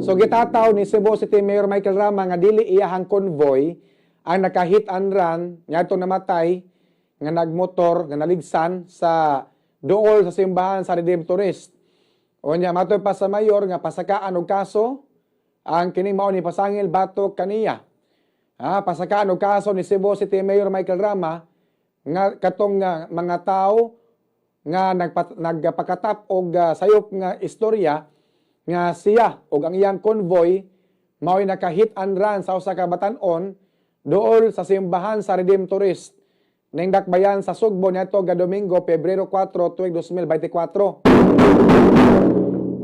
So gitataw ni Cebu City Mayor Michael Rama nga dili iyahang convoy ang nakahit and run ngadto namatay nga nagmotor nga naligsan sa duol sa simbahan sa Redemptorist. Unya matoy pa sa mayor nga pasakaan og kaso ang kining mao ni pasangil batok kaniya. Pasakaan og kaso ni Cebu City Mayor Michael Rama nga katong mga tao nga nagpakatap og sayop nga istorya nga siya ug ang iyang convoy mao'y naka-hit and run sa usa ka batan-on duol sa simbahan sa Redemptorist ning dakbayan sa Sugbo niadto nga Domingo, Pebrero 4, tuig 2024.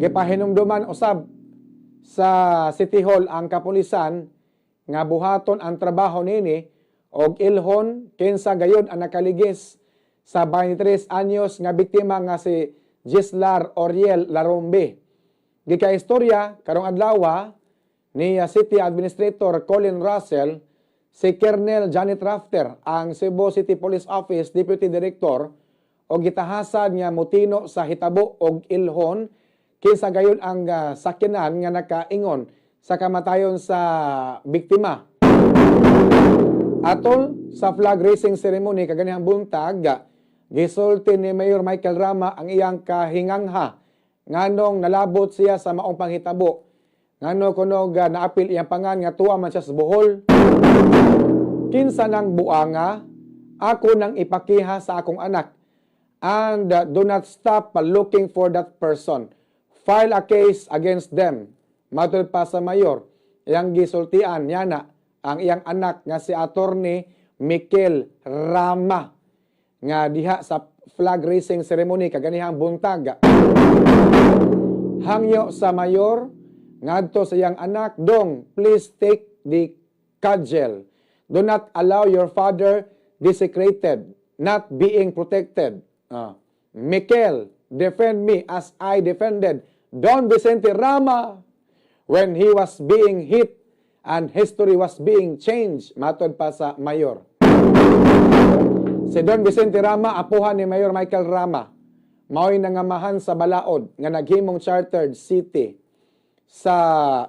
Gipahinumduman usab sa City Hall ang kapulisan nga buhaton ang trabaho nini og ilhon kinsa gayud ang nakaligis sa 23 anyos nga biktima nga si Gislar Oriel Larombe. Gikaistorya karong adlaw ni City Administrator Colin Russell, si Colonel Janet Rafter, ang Cebu City Police Office Deputy Director, o gitahasan nga mutino sa hitabo og ilhon kinsa gayon ang sakyanan nga nakaingon sa kamatayon sa biktima. Atol sa flag raising ceremony kaganihang buntag, gisulti ni Mayor Michael Rama ang iyang kahingangha nganong nalabot siya sa maong panghitabo. Ngano kuno naapil iyang pangan nga tuwa man siya sa Bohol. Kinsa nang buanga, ako nang ipakiha sa akong anak. And do not stop looking for that person. File a case against them. Matod pa sa mayor, iyang gisultian niya na ang iyang anak nga si Attorney Mikel Rama nga diha sa flag raising ceremony kaganihang buntag. Hangyo sa mayor ngadto sa iyang anak, dong, please take the cudgel. Do not allow your father desecrated, not being protected. Mikel, defend me as I defended Don Vicente Rama when he was being hit and history was being changed. Matod pa sa mayor. Si Don Vicente Rama, apuhan ni Mayor Michael Rama, mao'y nangamahan sa balaod nga naghimong chartered city sa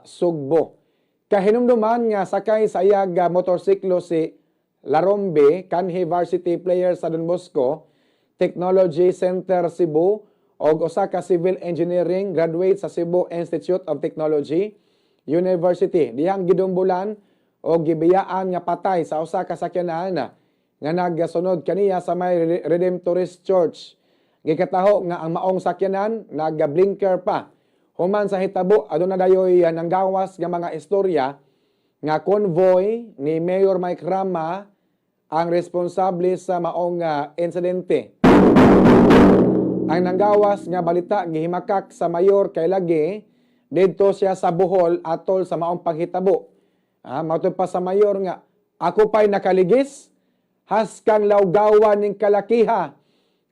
Sugbo. Kahinumduman nga sakay sa iyag motorsiklo si Larombe, kanhi varsity player sa Don Bosco Technology Center Cebu o usa ka civil engineering graduate sa Cebu Institute of Technology University. Diyang gidumbulan o gibiyaan nga patay sa usa ka sakyanan nga nagasunod kaniya sa may Redemptorist Church. Gikataho nga ang maong sakyanan naga-blinker pa. Human sa hitabo aduna dayoy nanggawas nga mga istorya nga convoy ni Mayor Mike Rama ang responsable sa maong insidente. Ang nanggawas nga balita gihimakak sa mayor kay lagi didto siya sa Bohol atol sa maong panghitabo. Matod pa sa mayor nga ako pa'y nakaligis haskang lawgawan ning kalakiha.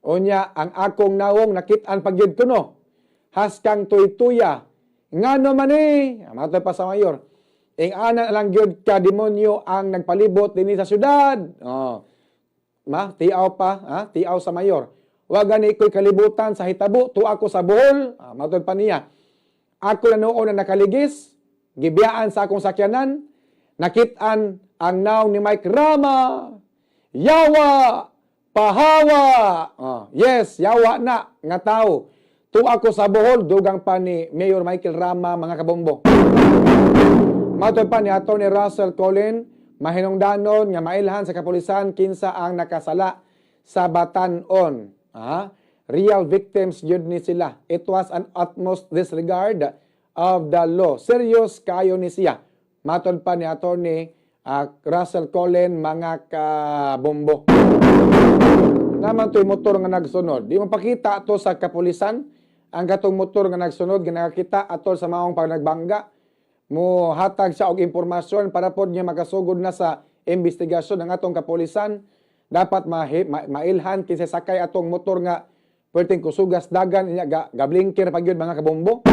Unya ang akong nawong nakit-an pagyud kuno. Haskang tuytuya. Ngano man matod pa sa mayor. Ing ana lang gyud ka demonyo ang nagpalibot dinhi sa syudad. Tiaw pa, tiaw sa mayor. Wa gani ko'y kalibutan sa hitabo, tu ako sa Bohol. Matod pa niya. Ako na noon na nakaligis, gibiyaan sa akong sakyanan, nakit-an ang naong ni Mike Rama. Yawa! Pahawa! Yes, yawa na nga tao. Tu ako sa Bohol, dugang pa ni Mayor Michael Rama, mga kabombo. Matod pa ni Atty. Russell Colin, mahinungdanon nga mailhan sa kapulisan kinsa ang nakasala sa batan-on. Real victims yun ni sila. It was an utmost disregard of the law. Serious kayo ni siya. Matod pa ni Atty. Russell Colin, mga kabombo. Naman to'y motor nga nagsunod. Di mo pakita to sa kapulisan. Ang katong motor nga nagsunod, ginakita atol sa maong pagnagbangga. Mo hatag siya og impormasyon para pod niya makasugod na sa investigasyon ng atong kapulisan. Dapat mailhan kinsa sakay atong motor nga perting kusugas dagan niya gablinker pagyud mga kabombo.